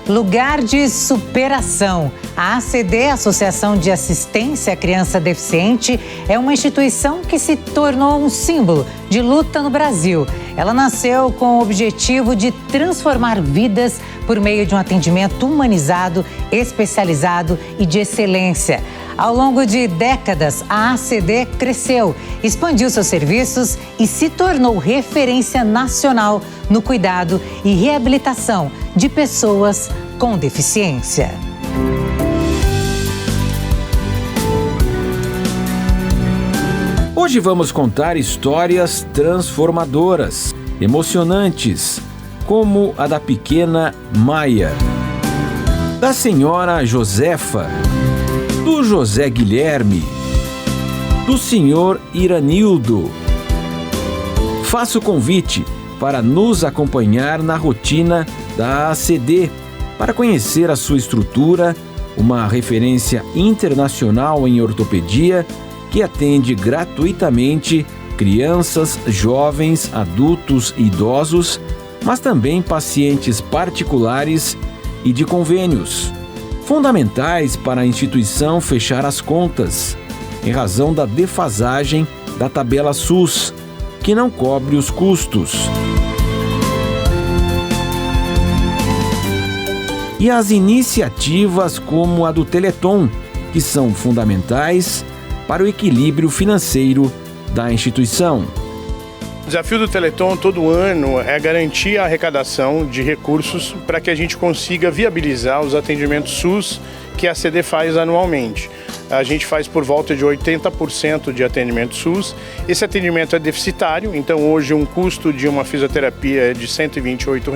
lugar de superação. A ACD, Associação de Assistência à Criança Deficiente, é uma instituição que se tornou um símbolo de luta no Brasil. Ela nasceu com o objetivo de transformar vidas por meio de um atendimento humanizado, especializado e de excelência. Ao longo de décadas, a ACD cresceu, expandiu seus serviços e se tornou referência nacional no cuidado e reabilitação de pessoas com deficiência. Hoje vamos contar histórias transformadoras, emocionantes, como a da pequena Maia, da senhora Josefa, do José Guilherme, do senhor Iranildo. Faço o convite para nos acompanhar na rotina da ACD, para conhecer a sua estrutura, uma referência internacional em ortopedia que atende gratuitamente crianças, jovens, adultos e idosos, mas também pacientes particulares e de convênios, fundamentais para a instituição fechar as contas, em razão da defasagem da tabela SUS, que não cobre os custos. E as iniciativas como a do Teleton, que são fundamentais para o equilíbrio financeiro da instituição. O desafio do Teleton todo ano é garantir a arrecadação de recursos para que a gente consiga viabilizar os atendimentos SUS que a ACD faz anualmente. A gente faz por volta de 80% de atendimento SUS. Esse atendimento é deficitário, então hoje um custo de uma fisioterapia é de R$ 128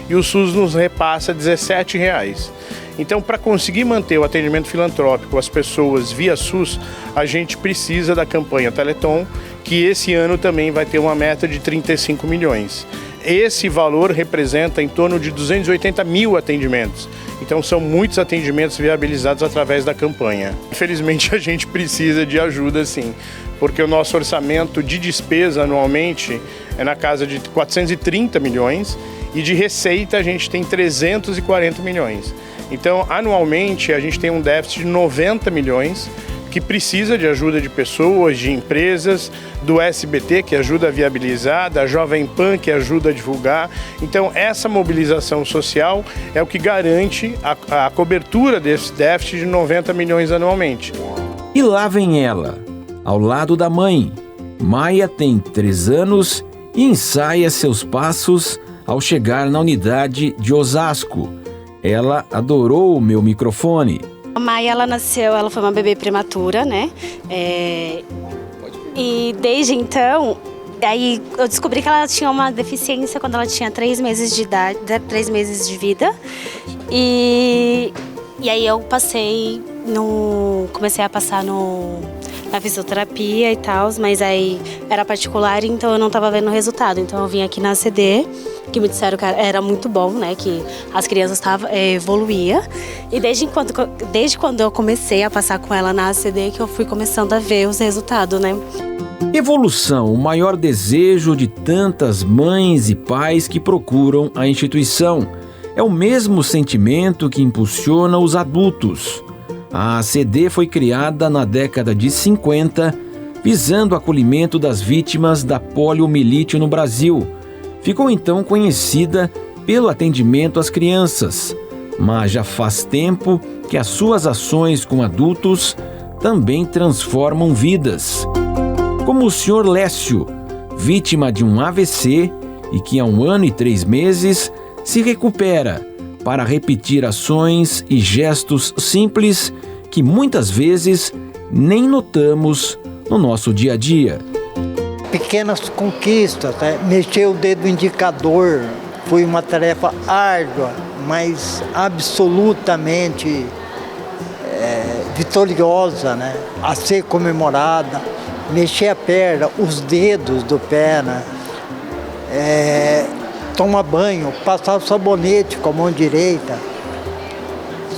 e o SUS nos repassa R$ 17. Então, para conseguir manter o atendimento filantrópico às pessoas via SUS, a gente precisa da campanha Teleton, que esse ano também vai ter uma meta de 35 milhões. Esse valor representa em torno de 280 mil atendimentos. Então são muitos atendimentos viabilizados através da campanha. Infelizmente a gente precisa de ajuda sim, porque o nosso orçamento de despesa anualmente é na casa de 430 milhões e de receita a gente tem 340 milhões. Então anualmente a gente tem um déficit de 90 milhões que precisa de ajuda de pessoas, de empresas, do SBT, que ajuda a viabilizar, da Jovem Pan, que ajuda a divulgar. Então, essa mobilização social é o que garante a cobertura desse déficit de 90 milhões anualmente. E lá vem ela, ao lado da mãe. Maia tem 3 anos e ensaia seus passos ao chegar na unidade de Osasco. Ela adorou o meu microfone. A Maia, ela foi uma bebê prematura, né? E desde então, aí eu descobri que ela tinha uma deficiência quando ela tinha 3 meses de idade, 3 meses de vida. E aí eu comecei a passar na fisioterapia e tal, mas aí era particular, então eu não estava vendo o resultado. Então eu vim aqui na ACD, que me disseram que era muito bom, né, que as crianças evoluía. E desde quando eu comecei a passar com ela na ACD, que eu fui começando a ver os resultados, né. Evolução, o maior desejo de tantas mães e pais que procuram a instituição. É o mesmo sentimento que impulsiona os adultos. A ACD foi criada na década de 50, visando o acolhimento das vítimas da poliomielite no Brasil. Ficou então conhecida pelo atendimento às crianças, mas já faz tempo que as suas ações com adultos também transformam vidas. Como o Sr. Lécio, vítima de um AVC e que há 1 ano e 3 meses se recupera para repetir ações e gestos simples que muitas vezes nem notamos no nosso dia a dia. Pequenas conquistas, né? Mexer o dedo indicador foi uma tarefa árdua, mas absolutamente vitoriosa, né? A ser comemorada. Mexer a perna, os dedos do pé, né? Tomar banho, passar o sabonete com a mão direita,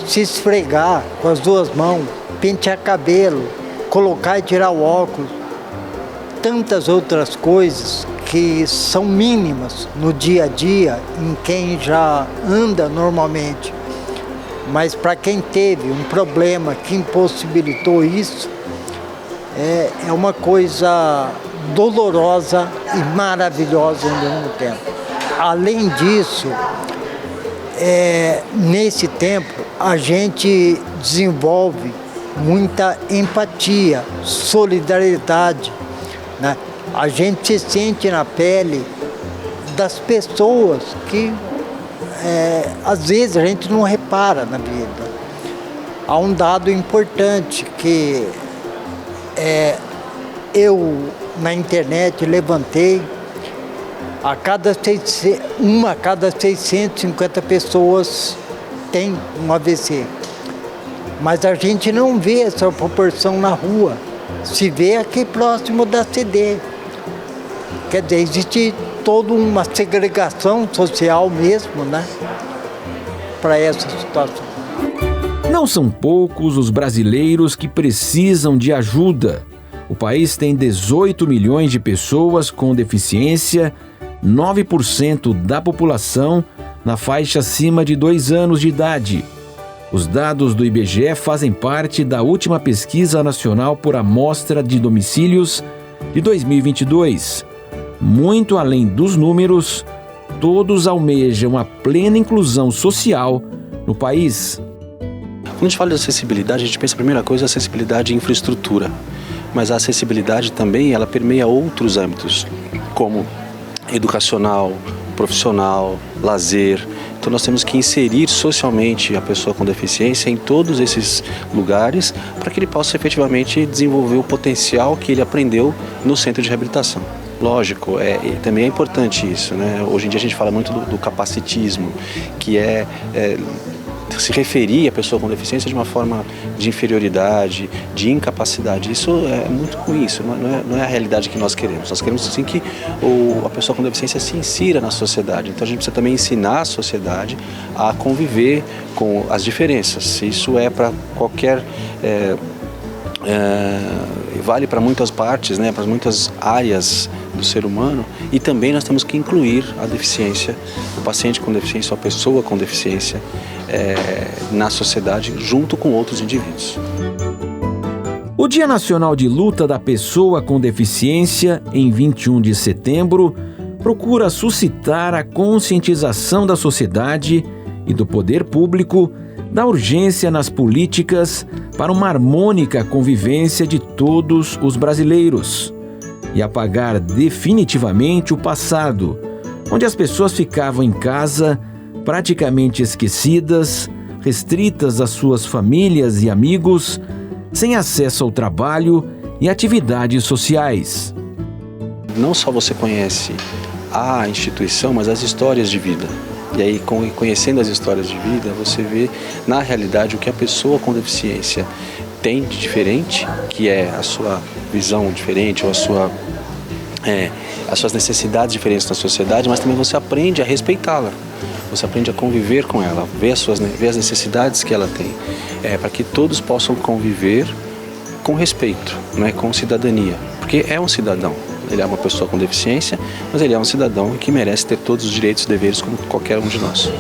se esfregar com as 2 mãos, pentear cabelo, colocar e tirar o óculos. Tantas outras coisas que são mínimas no dia a dia em quem já anda normalmente. mas para quem teve um problema que impossibilitou isso, é uma coisa dolorosa e maravilhosa ao mesmo tempo. Além disso, nesse tempo a gente desenvolve muita empatia, solidariedade, né? A gente se sente na pele das pessoas que às vezes a gente não repara na vida. Há um dado importante que eu na internet levantei: uma a cada 650 pessoas tem um AVC. Mas a gente não vê essa proporção na rua, se vê aqui próximo da CD. Quer dizer, existe toda uma segregação social mesmo, né, para essa situação. Não são poucos os brasileiros que precisam de ajuda. O país tem 18 milhões de pessoas com deficiência, 9% da população na faixa acima de 2 anos de idade. Os dados do IBGE fazem parte da última pesquisa nacional por amostra de domicílios de 2022. Muito além dos números, todos almejam a plena inclusão social no país. Quando a gente fala de acessibilidade, a gente pensa a primeira coisa, acessibilidade e infraestrutura. Mas a acessibilidade também, ela permeia outros âmbitos, como educacional, profissional, lazer. Então nós temos que inserir socialmente a pessoa com deficiência em todos esses lugares para que ele possa efetivamente desenvolver o potencial que ele aprendeu no centro de reabilitação. Lógico, também é importante isso, né? Hoje em dia a gente fala muito do capacitismo, que se referir à pessoa com deficiência de uma forma de inferioridade, de incapacidade. Isso é muito ruim, isso não é a realidade que nós queremos. Nós queremos sim que a pessoa com deficiência se insira na sociedade. Então a gente precisa também ensinar a sociedade a conviver com as diferenças. Isso é para qualquer... vale para muitas partes, né, para muitas áreas do ser humano, e também nós temos que incluir a deficiência, o paciente com deficiência, a pessoa com deficiência na sociedade, junto com outros indivíduos. O Dia Nacional de Luta da Pessoa com Deficiência, em 21 de setembro, procura suscitar a conscientização da sociedade e do poder público da urgência nas políticas para uma harmônica convivência de todos os brasileiros e apagar definitivamente o passado, onde as pessoas ficavam em casa praticamente esquecidas, restritas às suas famílias e amigos, sem acesso ao trabalho e atividades sociais. Não só você conhece a instituição, mas as histórias de vida. E aí, conhecendo as histórias de vida, você vê, na realidade, o que a pessoa com deficiência tem de diferente, que é a sua visão diferente, ou as suas necessidades diferentes na sociedade, mas também você aprende a respeitá-la. Você aprende a conviver com ela, ver as necessidades que ela tem, para que todos possam conviver com respeito, né, com cidadania. Porque é um cidadão. Ele é uma pessoa com deficiência, mas ele é um cidadão que merece ter todos os direitos e deveres como qualquer um de nós.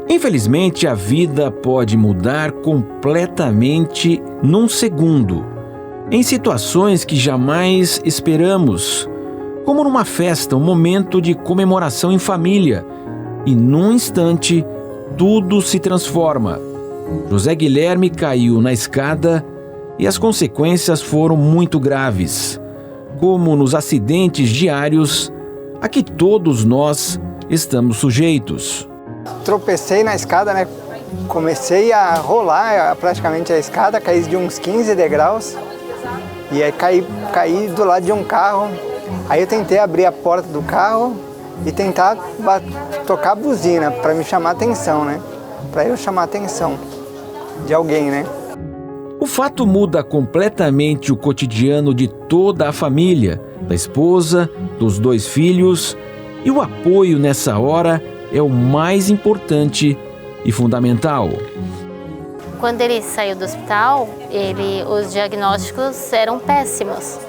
Infelizmente, a vida pode mudar completamente num segundo, em situações que jamais esperamos, como numa festa, um momento de comemoração em família, e num instante, tudo se transforma. José Guilherme caiu na escada e as consequências foram muito graves, como nos acidentes diários a que todos nós estamos sujeitos. Tropecei na escada, né? Comecei a rolar praticamente a escada, caí de uns 15 degraus e aí caí do lado de um carro. Aí eu tentei abrir a porta do carro e tentar tocar a buzina para me chamar a atenção, né? Para eu chamar a atenção de alguém, né? O fato muda completamente o cotidiano de toda a família, da esposa, dos 2 filhos, e o apoio nessa hora é o mais importante e fundamental. Quando ele saiu do hospital, os diagnósticos eram péssimos.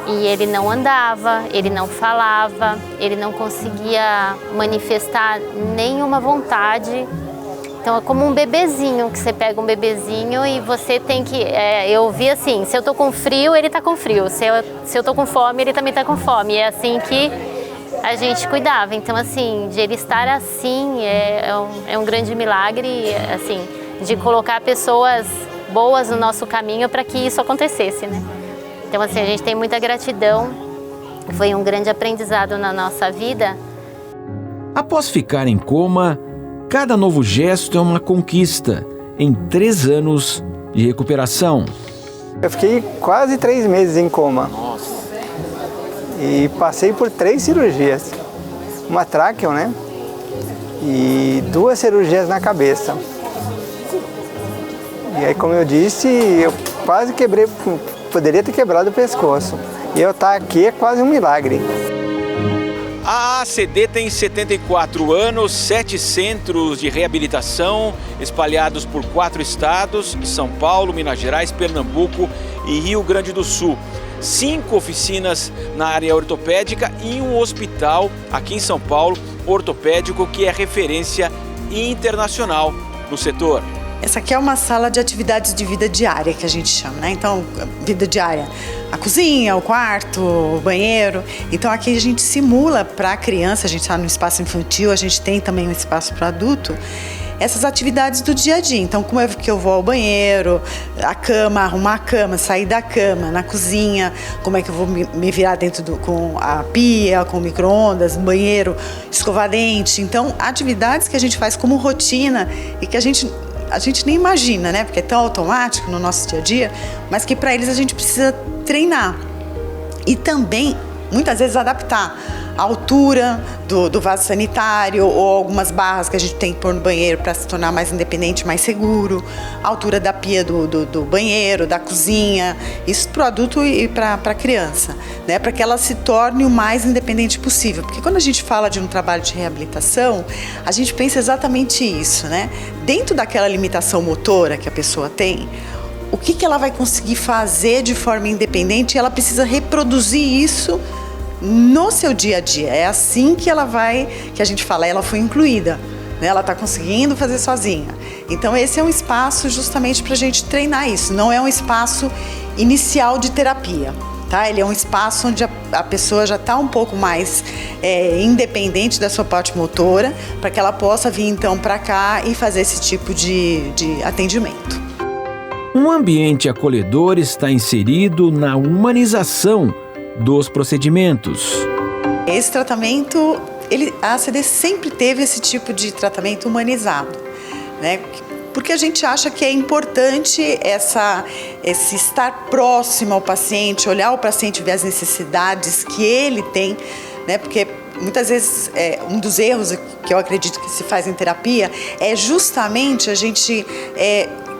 E ele não andava, ele não falava, ele não conseguia manifestar nenhuma vontade Então é como um bebezinho, que você pega um bebezinho e você tem que... eu vi assim, se eu tô com frio, ele tá com frio. Se eu tô com fome, ele também tá com fome. E é assim que a gente cuidava. Então, assim, de ele estar assim é um grande milagre, assim, de colocar pessoas boas no nosso caminho para que isso acontecesse, né? Então, assim, a gente tem muita gratidão. Foi um grande aprendizado na nossa vida. Após ficar em coma, cada novo gesto é uma conquista em 3 anos de recuperação. Eu fiquei quase 3 meses em coma. Nossa. E passei por 3 cirurgias. Uma tráqueo, né? E 2 cirurgias na cabeça. E aí, como eu disse, eu quase quebrei, poderia ter quebrado o pescoço. E eu estar aqui é quase um milagre. A ACD tem 74 anos, 7 centros de reabilitação espalhados por 4 estados, São Paulo, Minas Gerais, Pernambuco e Rio Grande do Sul. 5 oficinas na área ortopédica e um hospital aqui em São Paulo, ortopédico, que é referência internacional no setor. Essa aqui é uma sala de atividades de vida diária, que a gente chama, né? Então, vida diária, a cozinha, o quarto, o banheiro. Então, aqui a gente simula para a criança, a gente está no espaço infantil, a gente tem também um espaço para adulto, essas atividades do dia a dia. Então, como é que eu vou ao banheiro, a cama, arrumar a cama, sair da cama, na cozinha, como é que eu vou me virar dentro com a pia, com o micro-ondas, no banheiro, escovar dente. Então, atividades que a gente faz como rotina e que a gente nem imagina, né? Porque é tão automático no nosso dia a dia, mas que para eles a gente precisa treinar. E também, muitas vezes, adaptar a altura do vaso sanitário ou algumas barras que a gente tem que pôr no banheiro para se tornar mais independente, mais seguro, a altura da pia do banheiro, da cozinha, isso para o adulto e para a criança, né? Para que ela se torne o mais independente possível. Porque quando a gente fala de um trabalho de reabilitação, a gente pensa exatamente isso, né? Dentro daquela limitação motora que a pessoa tem, o que ela vai conseguir fazer de forma independente, ela precisa reproduzir isso no seu dia a dia. É assim que ela vai, que a gente fala, ela foi incluída, né? Ela está conseguindo fazer sozinha. Então esse é um espaço justamente para a gente treinar isso. Não é um espaço inicial de terapia, tá? Ele é um espaço onde a pessoa já está um pouco mais independente da sua parte motora, para que ela possa vir então para cá e fazer esse tipo de atendimento. Um ambiente acolhedor está inserido na humanização dos procedimentos. Esse tratamento, a ACD sempre teve esse tipo de tratamento humanizado, né? Porque a gente acha que é importante esse estar próximo ao paciente, olhar o paciente, ver as necessidades que ele tem, né? Porque muitas vezes um dos erros que eu acredito que se faz em terapia é justamente a gente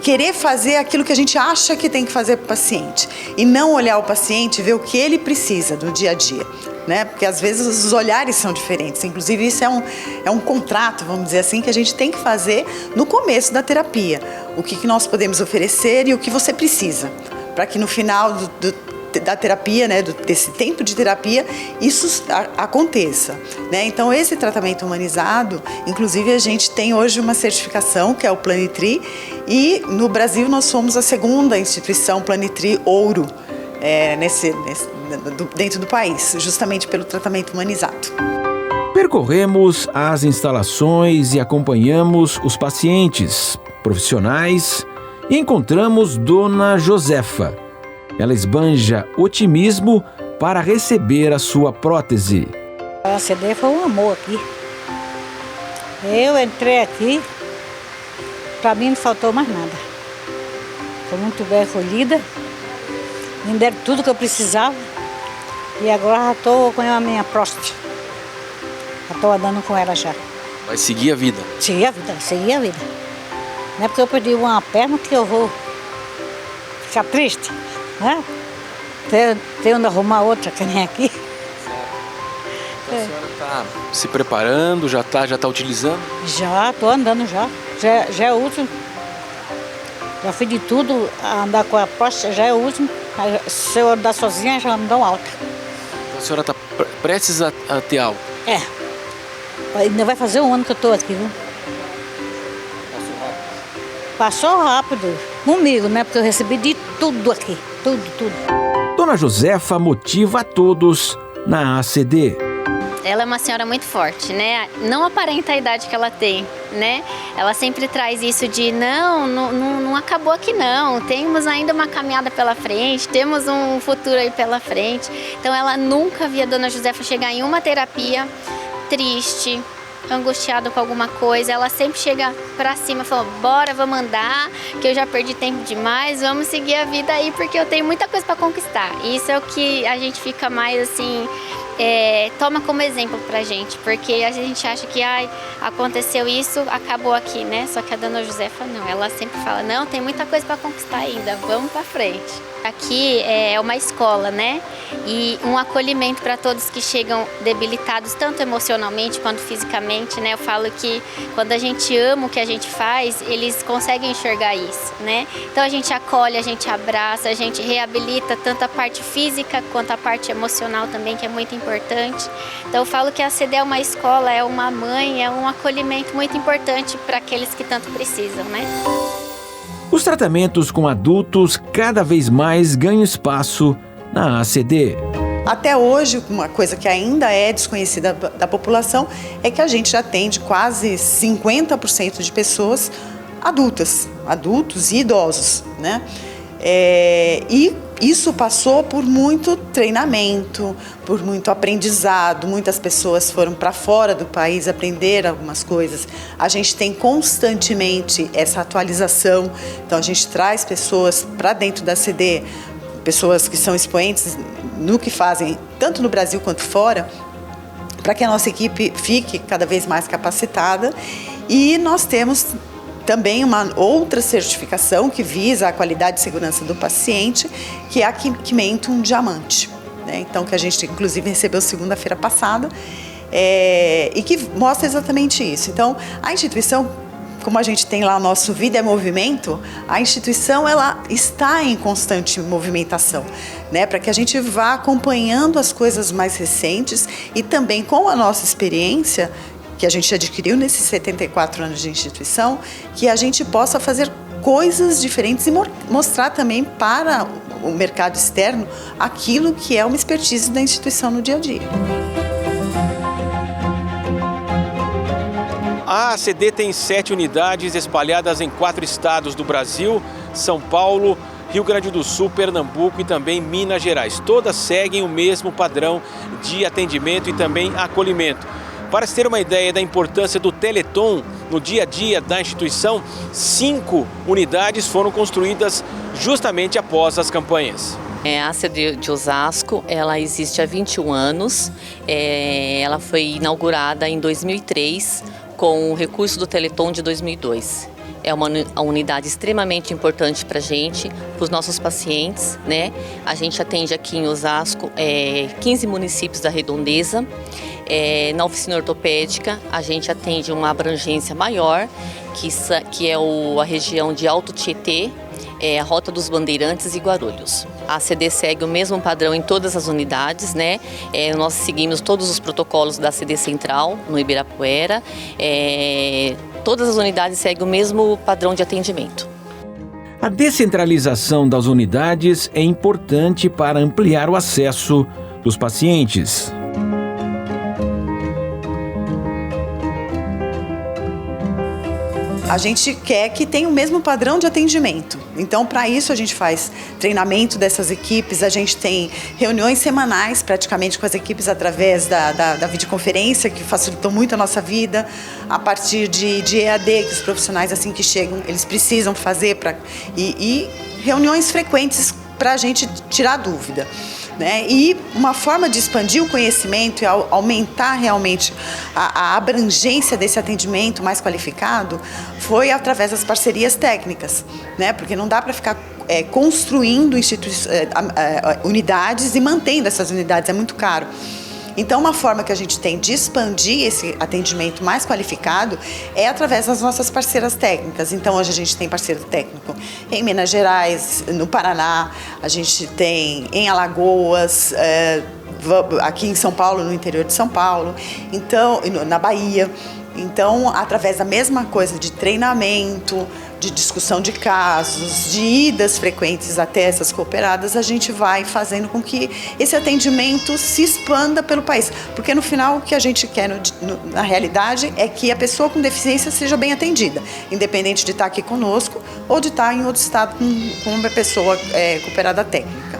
querer fazer aquilo que a gente acha que tem que fazer para o paciente e não olhar o paciente e ver o que ele precisa do dia a dia, né? Porque às vezes os olhares são diferentes. Inclusive isso é um contrato, vamos dizer assim, que a gente tem que fazer no começo da terapia. O que nós podemos oferecer e o que você precisa, para que no final da terapia, né, desse tempo de terapia, isso aconteça, né? Então esse tratamento humanizado, inclusive a gente tem hoje uma certificação que é o Planitri, e no Brasil nós somos a 2ª instituição Planitri Ouro dentro do país, justamente pelo tratamento humanizado. Percorremos as instalações e acompanhamos os pacientes, profissionais, e encontramos Dona Josefa. Ela esbanja otimismo para receber a sua prótese. A ACD foi um amor aqui. Eu entrei aqui, para mim não faltou mais nada. Foi muito bem acolhida, me deram tudo que eu precisava e agora já estou com a minha próstata. Já estou andando com ela já. Vai seguir a vida? Seguir a vida. Não é porque eu perdi uma perna que eu vou ficar triste, né? Tenho de arrumar outra que nem aqui. Então, a senhora está se preparando, já tá utilizando? Já, estou andando já. Já é o último. Já fiz de tudo, andar com a próstata já é o último. Se eu andar sozinha, já me dão alta. Então, a senhora está prestes a ter alta? Ainda vai fazer um ano que eu estou aqui, viu? Passou rápido comigo, né? Porque eu recebi de tudo aqui, tudo. Dona Josefa motiva a todos na ACD. Ela é uma senhora muito forte, né? Não aparenta a idade que ela tem, né? Ela sempre traz isso de não acabou aqui não, temos ainda uma caminhada pela frente, temos um futuro aí pela frente. Então ela nunca via a Dona Josefa chegar em uma terapia triste, angustiada com alguma coisa. Ela sempre chega pra cima e fala, bora, vamos andar, que eu já perdi tempo demais, vamos seguir a vida aí, porque eu tenho muita coisa para conquistar. E isso é o que a gente fica mais assim, toma como exemplo pra gente, porque a gente acha que aconteceu isso, acabou aqui, né? Só que a Dona Josefa não, ela sempre fala, não, tem muita coisa para conquistar ainda, vamos pra frente. Aqui é uma escola, né? E um acolhimento para todos que chegam debilitados, tanto emocionalmente quanto fisicamente, né? Eu falo que quando a gente ama o que a gente faz, eles conseguem enxergar isso, né? Então a gente acolhe, a gente abraça, a gente reabilita tanto a parte física quanto a parte emocional também, que é muito importante. Então eu falo que a ACD é uma escola, é uma mãe, é um acolhimento muito importante para aqueles que tanto precisam, né? Os tratamentos com adultos cada vez mais ganham espaço na ACD. Até hoje, uma coisa que ainda é desconhecida da população é que a gente atende quase 50% de pessoas adultas, adultos e idosos, né? E isso passou por muito treinamento, por muito aprendizado. Muitas pessoas foram para fora do país aprender algumas coisas. A gente tem constantemente essa atualização. Então a gente traz pessoas para dentro da ACD, pessoas que são expoentes no que fazem, tanto no Brasil quanto fora, para que a nossa equipe fique cada vez mais capacitada. E nós temos também uma outra certificação que visa a qualidade e segurança do paciente, que é a Quimentum Diamante, né? Então, que a gente inclusive recebeu segunda-feira passada, e que mostra exatamente isso. Então, a instituição, como a gente tem lá o nosso Vida é Movimento, a instituição ela está em constante movimentação, né? Para que a gente vá acompanhando as coisas mais recentes e também com a nossa experiência que a gente adquiriu nesses 74 anos de instituição, que a gente possa fazer coisas diferentes e mostrar também para o mercado externo aquilo que é uma expertise da instituição no dia a dia. A ACD tem 7 unidades espalhadas em 4 estados do Brasil, São Paulo, Rio Grande do Sul, Pernambuco e também Minas Gerais. Todas seguem o mesmo padrão de atendimento e também acolhimento. Para se ter uma ideia da importância do Teleton no dia a dia da instituição, 5 unidades foram construídas justamente após as campanhas. A ACD de Osasco, ela existe há 21 anos, ela foi inaugurada em 2003 com o recurso do Teleton de 2002. É uma unidade extremamente importante para a gente, para os nossos pacientes, né? A gente atende aqui em Osasco 15 municípios da redondeza. Na oficina ortopédica, a gente atende uma abrangência maior, que é a região de Alto Tietê, a Rota dos Bandeirantes e Guarulhos. A ACD segue o mesmo padrão em todas as unidades, né? Nós seguimos todos os protocolos da ACD Central, no Ibirapuera. Todas as unidades seguem o mesmo padrão de atendimento. A descentralização das unidades é importante para ampliar o acesso dos pacientes. A gente quer que tenha o mesmo padrão de atendimento. Então, para isso, a gente faz treinamento dessas equipes, a gente tem reuniões semanais praticamente com as equipes através da videoconferência, que facilitou muito a nossa vida, a partir de EAD, que os profissionais assim que chegam, eles precisam fazer, e reuniões frequentes para a gente tirar dúvida, né? E uma forma de expandir o conhecimento e aumentar realmente a abrangência desse atendimento mais qualificado foi através das parcerias técnicas, né? Porque não dá para ficar construindo unidades e mantendo essas unidades, é muito caro. Então, uma forma que a gente tem de expandir esse atendimento mais qualificado é através das nossas parceiras técnicas. Então, hoje a gente tem parceiro técnico em Minas Gerais, no Paraná, a gente tem em Alagoas, aqui em São Paulo, no interior de São Paulo, então, na Bahia. Então, através da mesma coisa de treinamento, de discussão de casos, de idas frequentes até essas cooperadas, a gente vai fazendo com que esse atendimento se expanda pelo país. Porque no final o que a gente quer na realidade é que a pessoa com deficiência seja bem atendida, independente de estar aqui conosco ou de estar em outro estado com uma pessoa cooperada técnica.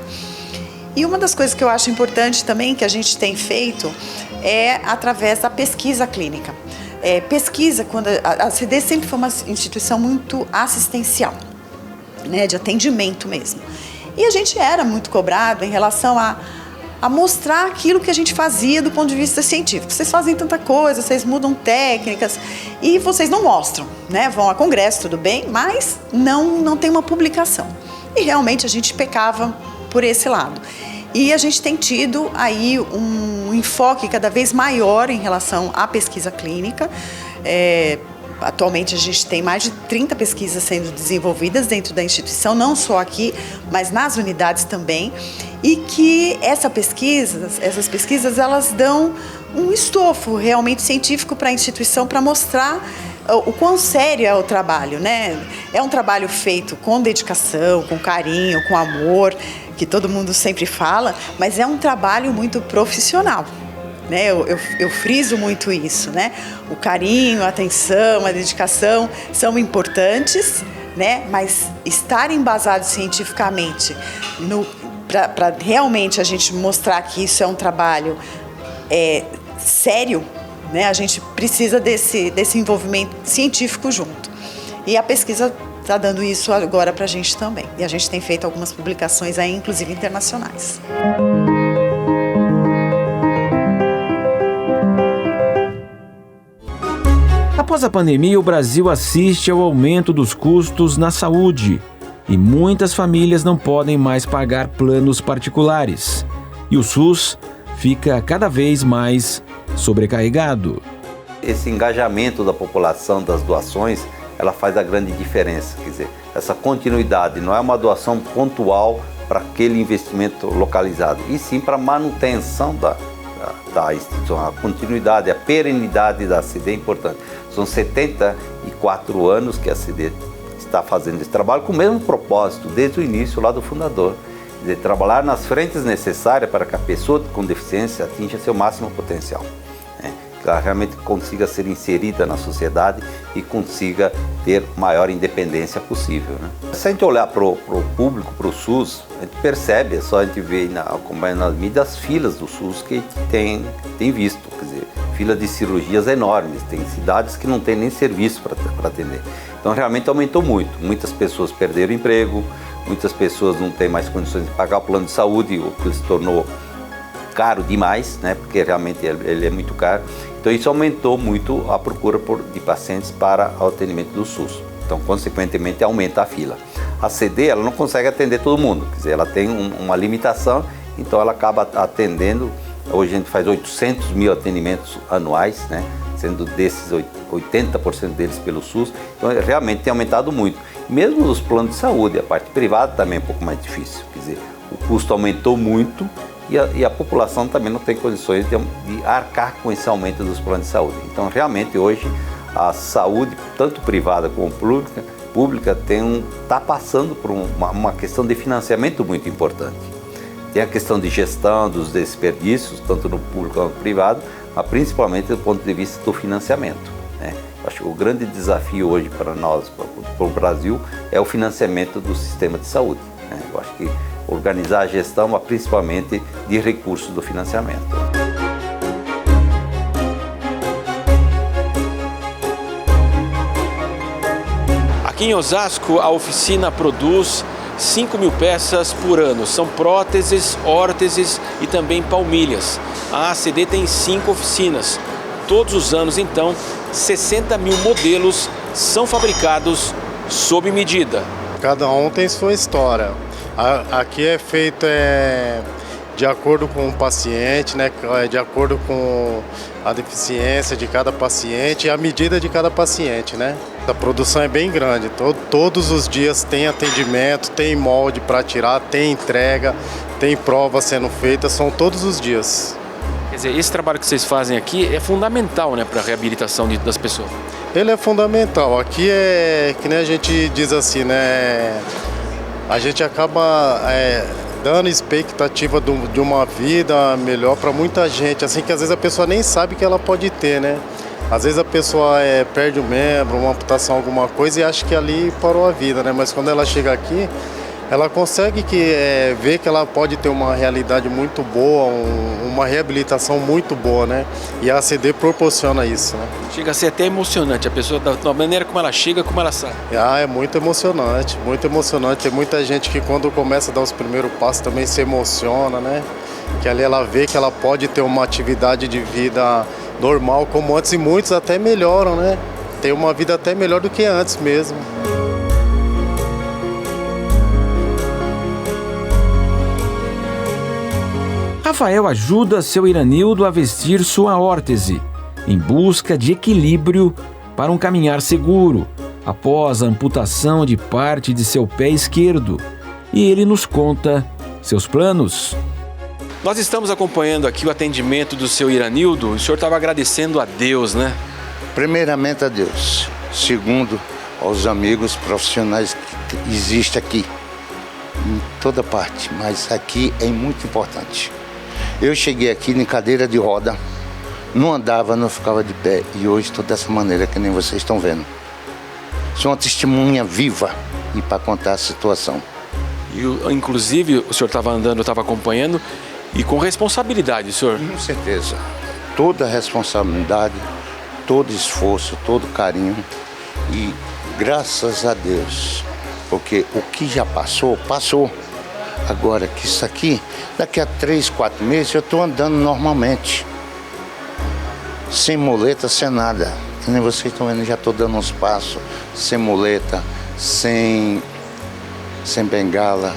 E uma das coisas que eu acho importante também que a gente tem feito é através da pesquisa clínica. Quando a CD sempre foi uma instituição muito assistencial, né, de atendimento mesmo. E a gente era muito cobrado em relação a mostrar aquilo que a gente fazia do ponto de vista científico. Vocês fazem tanta coisa, vocês mudam técnicas e vocês não mostram, né? Vão a congresso, tudo bem, mas não tem uma publicação. E realmente a gente pecava por esse lado. E a gente tem tido aí um enfoque cada vez maior em relação à pesquisa clínica. Atualmente a gente tem mais de 30 pesquisas sendo desenvolvidas dentro da instituição, não só aqui, mas nas unidades também. E que essas pesquisas elas dão um estofo realmente científico para a instituição para mostrar o quão sério é o trabalho, né? É um trabalho feito com dedicação, com carinho, com amor, que todo mundo sempre fala, mas é um trabalho muito profissional, né? Eu friso muito isso, né? O carinho, a atenção, a dedicação são importantes, né? Mas estar embasados cientificamente para realmente a gente mostrar que isso é um trabalho sério, né? A gente precisa desse envolvimento científico junto. E a pesquisa está dando isso agora para a gente também. E a gente tem feito algumas publicações aí, inclusive internacionais. Após a pandemia, o Brasil assiste ao aumento dos custos na saúde e muitas famílias não podem mais pagar planos particulares. E o SUS fica cada vez mais sobrecarregado. Esse engajamento da população das doações, ela faz a grande diferença. Quer dizer, essa continuidade não é uma doação pontual para aquele investimento localizado, e sim para a manutenção da instituição. A continuidade, a perenidade da CD é importante. São 74 anos que a CD está fazendo esse trabalho com o mesmo propósito, desde o início lá do fundador, de trabalhar nas frentes necessárias para que a pessoa com deficiência atinja seu máximo potencial, né? Que ela realmente consiga ser inserida na sociedade e consiga ter maior independência possível, né? Se a gente olhar para o público, para o SUS, a gente percebe, é só a gente ver acompanhando nas mídias as filas do SUS que tem visto, quer dizer, fila de cirurgias enormes, tem cidades que não tem nem serviço para atender. Então realmente aumentou muito, muitas pessoas perderam o emprego, muitas pessoas não têm mais condições de pagar o plano de saúde, o que se tornou caro demais, né? Porque realmente ele é muito caro. Então isso aumentou muito a procura de pacientes para o atendimento do SUS. Então, consequentemente, aumenta a fila. A CD, ela não consegue atender todo mundo, quer dizer, ela tem uma limitação, então ela acaba atendendo. Hoje a gente faz 800 mil atendimentos anuais, né? Sendo desses 80% deles pelo SUS, então realmente tem aumentado muito. Mesmo nos planos de saúde, a parte privada também é um pouco mais difícil, quer dizer, o custo aumentou muito e a população também não tem condições de arcar com esse aumento dos planos de saúde. Então realmente hoje a saúde, tanto privada como pública está passando por uma questão de financiamento muito importante. Tem a questão de gestão dos desperdícios, tanto no público quanto no privado, mas principalmente do ponto de vista do financiamento, né? Acho que o grande desafio hoje para nós, para o Brasil, é o financiamento do sistema de saúde, né? Eu acho que organizar a gestão, mas principalmente de recursos do financiamento. Aqui em Osasco, a oficina produz 5.000 peças por ano. São próteses, órteses e também palmilhas. A ACD tem 5 oficinas. Todos os anos, então, 60.000 modelos são fabricados sob medida. Cada um tem sua história. Aqui é feito de acordo com o paciente, né? De acordo com a deficiência de cada paciente e a medida de cada paciente, né? A produção é bem grande, todos os dias tem atendimento, tem molde para tirar, tem entrega, tem prova sendo feita, são todos os dias. Quer dizer, esse trabalho que vocês fazem aqui é fundamental, né, para a reabilitação das pessoas. Ele é fundamental. Aqui é que nem a gente diz assim, né? A gente acaba dando expectativa de uma vida melhor para muita gente, assim que às vezes a pessoa nem sabe que ela pode ter, né? Às vezes a pessoa perde um membro, uma amputação, alguma coisa e acha que ali parou a vida, né? Mas quando ela chega aqui, ela consegue ver que ela pode ter uma realidade muito boa, uma reabilitação muito boa, né? E a ACD proporciona isso, né? Chega a ser até emocionante, a pessoa, da maneira como ela chega, como ela sai. É muito emocionante, muito emocionante. Tem muita gente que quando começa a dar os primeiros passos também se emociona, né? Que ali ela vê que ela pode ter uma atividade de vida normal como antes e muitos até melhoram, né? Tem uma vida até melhor do que antes mesmo. Rafael ajuda seu Iranildo a vestir sua órtese, em busca de equilíbrio para um caminhar seguro, após a amputação de parte de seu pé esquerdo. E ele nos conta seus planos. Nós estamos acompanhando aqui o atendimento do seu Iranildo. O senhor estava agradecendo a Deus, né? Primeiramente a Deus. Segundo, aos amigos profissionais que existem aqui. Em toda parte, mas aqui é muito importante. Eu cheguei aqui em cadeira de roda, não andava, não ficava de pé. E hoje estou dessa maneira que nem vocês estão vendo. Sou uma testemunha viva e para contar a situação. E, inclusive, o senhor estava andando, estava acompanhando, e com responsabilidade, senhor? Com certeza. Toda responsabilidade, todo esforço, todo carinho. E graças a Deus, porque o que já passou, passou. Agora que isso aqui, daqui a 3, 4 meses eu estou andando normalmente. Sem muleta, sem nada. Que nem vocês estão vendo, já estou dando uns passos. Sem muleta, sem bengala,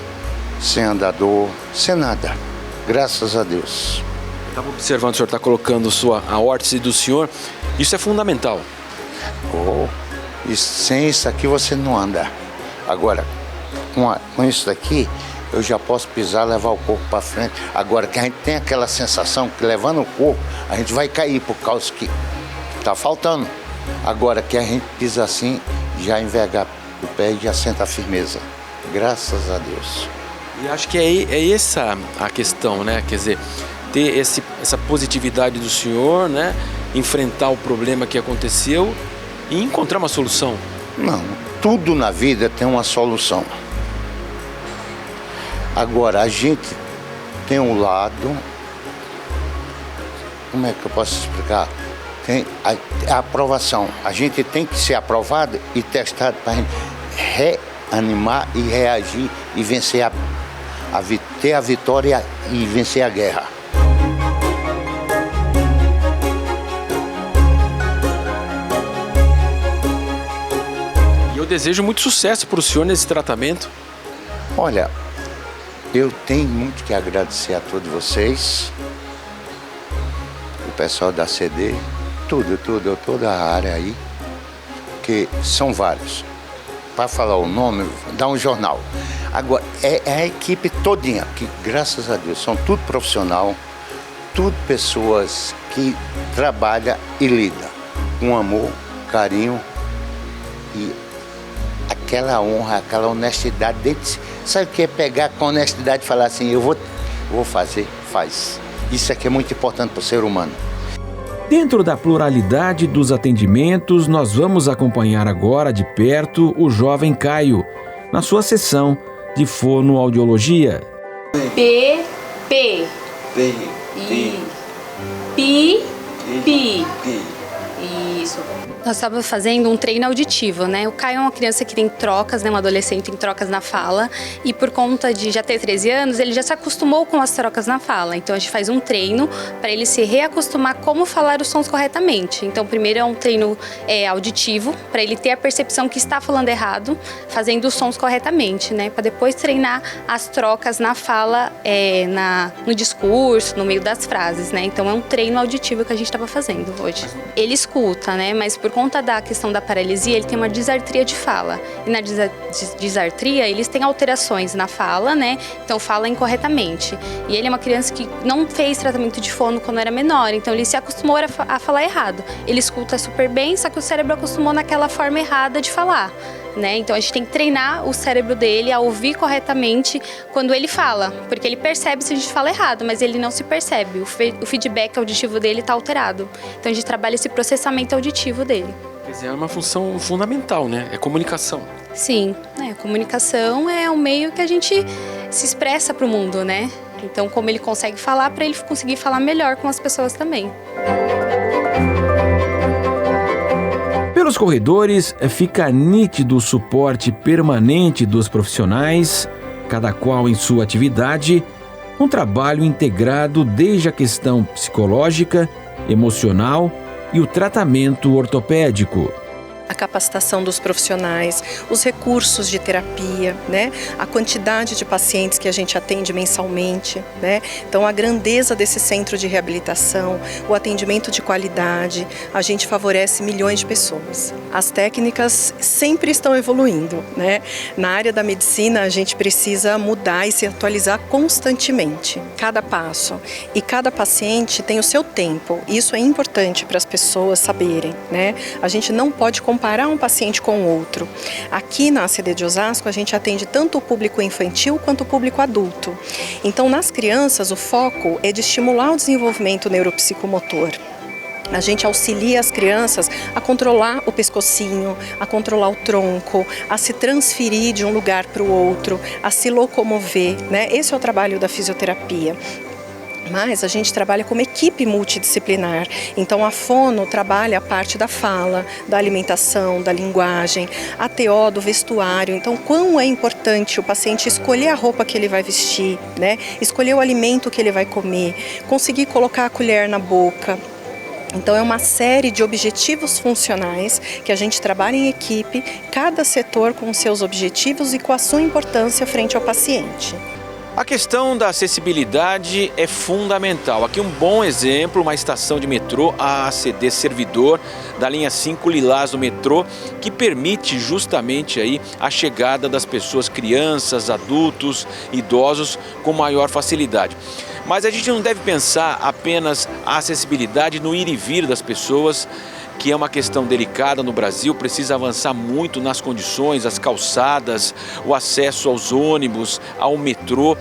sem andador, sem nada. Graças a Deus. Eu estava observando, o senhor está colocando a órtese do senhor. Isso é fundamental. E sem isso aqui você não anda. Agora, com isso daqui, eu já posso pisar, levar o corpo para frente. Agora que a gente tem aquela sensação que levando o corpo, a gente vai cair por causa que está faltando. Agora que a gente pisa assim, já enverga o pé e já senta a firmeza. Graças a Deus. E acho que é essa a questão, né? Quer dizer, ter essa positividade do senhor, né? Enfrentar o problema que aconteceu e encontrar uma solução. Não, tudo na vida tem uma solução. Agora, a gente tem um lado, como é que eu posso explicar? Tem a aprovação. A gente tem que ser aprovado e testado para a gente reanimar e reagir e vencer ter a vitória e vencer a guerra. E eu desejo muito sucesso para o senhor nesse tratamento. Olha, eu tenho muito que agradecer a todos vocês, o pessoal da ACD, toda a área aí, que são vários. Para falar o nome, dá um jornal. Agora, é a equipe todinha, que graças a Deus são tudo profissional, tudo pessoas que trabalham e lidam com amor, carinho e aquela honra, aquela honestidade deles. Sabe o que é pegar com honestidade e falar assim, eu vou fazer, faz. Isso aqui é muito importante para o ser humano. Dentro da pluralidade dos atendimentos, nós vamos acompanhar agora de perto o jovem Caio, na sua sessão de fonoaudiologia. P, Isso. Nós estávamos fazendo um treino auditivo, né? O Caio é uma criança que tem trocas, né? Um adolescente tem trocas na fala. E por conta de já ter 13 anos, ele já se acostumou com as trocas na fala. Então a gente faz um treino para ele se reacostumar como falar os sons corretamente. Então primeiro é um treino auditivo, para ele ter a percepção que está falando errado, fazendo os sons corretamente, né? Para depois treinar as trocas na fala, no discurso, no meio das frases, né? Então é um treino auditivo que a gente estava fazendo hoje. Ele escuta, né? né? Mas por conta da questão da paralisia, ele tem uma disartria de fala. E na disartria, eles têm alterações na fala, né? Então fala incorretamente. E ele é uma criança que não fez tratamento de fono quando era menor, então ele se acostumou a falar errado. Ele escuta super bem, só que o cérebro acostumou naquela forma errada de falar. Né? Então a gente tem que treinar o cérebro dele a ouvir corretamente quando ele fala, porque ele percebe se a gente fala errado, mas ele não se percebe, o feedback auditivo dele está alterado. Então a gente trabalha esse processamento auditivo dele. Quer dizer, é uma função fundamental, né? É comunicação. Sim, a comunicação é um meio que a gente se expressa para o mundo, né? Então como ele consegue falar, para ele conseguir falar melhor com as pessoas também. Pelos corredores, fica nítido o suporte permanente dos profissionais, cada qual em sua atividade, um trabalho integrado desde a questão psicológica, emocional e o tratamento ortopédico. A capacitação dos profissionais, os recursos de terapia, né? A quantidade de pacientes que a gente atende mensalmente, né? Então a grandeza desse centro de reabilitação, o atendimento de qualidade, a gente favorece milhões de pessoas. As técnicas sempre estão evoluindo, né? Na área da medicina a gente precisa mudar e se atualizar constantemente, cada passo. E cada paciente tem o seu tempo, isso é importante para as pessoas saberem, né? A gente não pode comparar um paciente com o outro. Aqui na ACD de Osasco a gente atende tanto o público infantil quanto o público adulto. Então nas crianças o foco é de estimular o desenvolvimento neuropsicomotor. A gente auxilia as crianças a controlar o pescocinho, a controlar o tronco, a se transferir de um lugar para o outro, a se locomover, né? Esse é o trabalho da fisioterapia. Mas a gente trabalha como equipe multidisciplinar, então a fono trabalha a parte da fala, da alimentação, da linguagem, a TO do vestuário, então quão é importante o paciente escolher a roupa que ele vai vestir, né? Escolher o alimento que ele vai comer, conseguir colocar a colher na boca. Então é uma série de objetivos funcionais que a gente trabalha em equipe, cada setor com seus objetivos e com a sua importância frente ao paciente. A questão da acessibilidade é fundamental. Aqui um bom exemplo, uma estação de metrô, a ACD Servidor, da linha 5 Lilás do metrô, que permite justamente aí a chegada das pessoas, crianças, adultos, idosos, com maior facilidade. Mas a gente não deve pensar apenas a acessibilidade no ir e vir das pessoas, que é uma questão delicada no Brasil, precisa avançar muito nas condições, as calçadas, o acesso aos ônibus, ao metrô.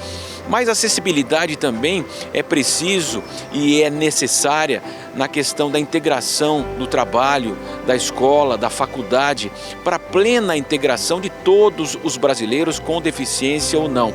Mas a acessibilidade também é preciso e é necessária na questão da integração do trabalho, da escola, da faculdade, para a plena integração de todos os brasileiros com deficiência ou não.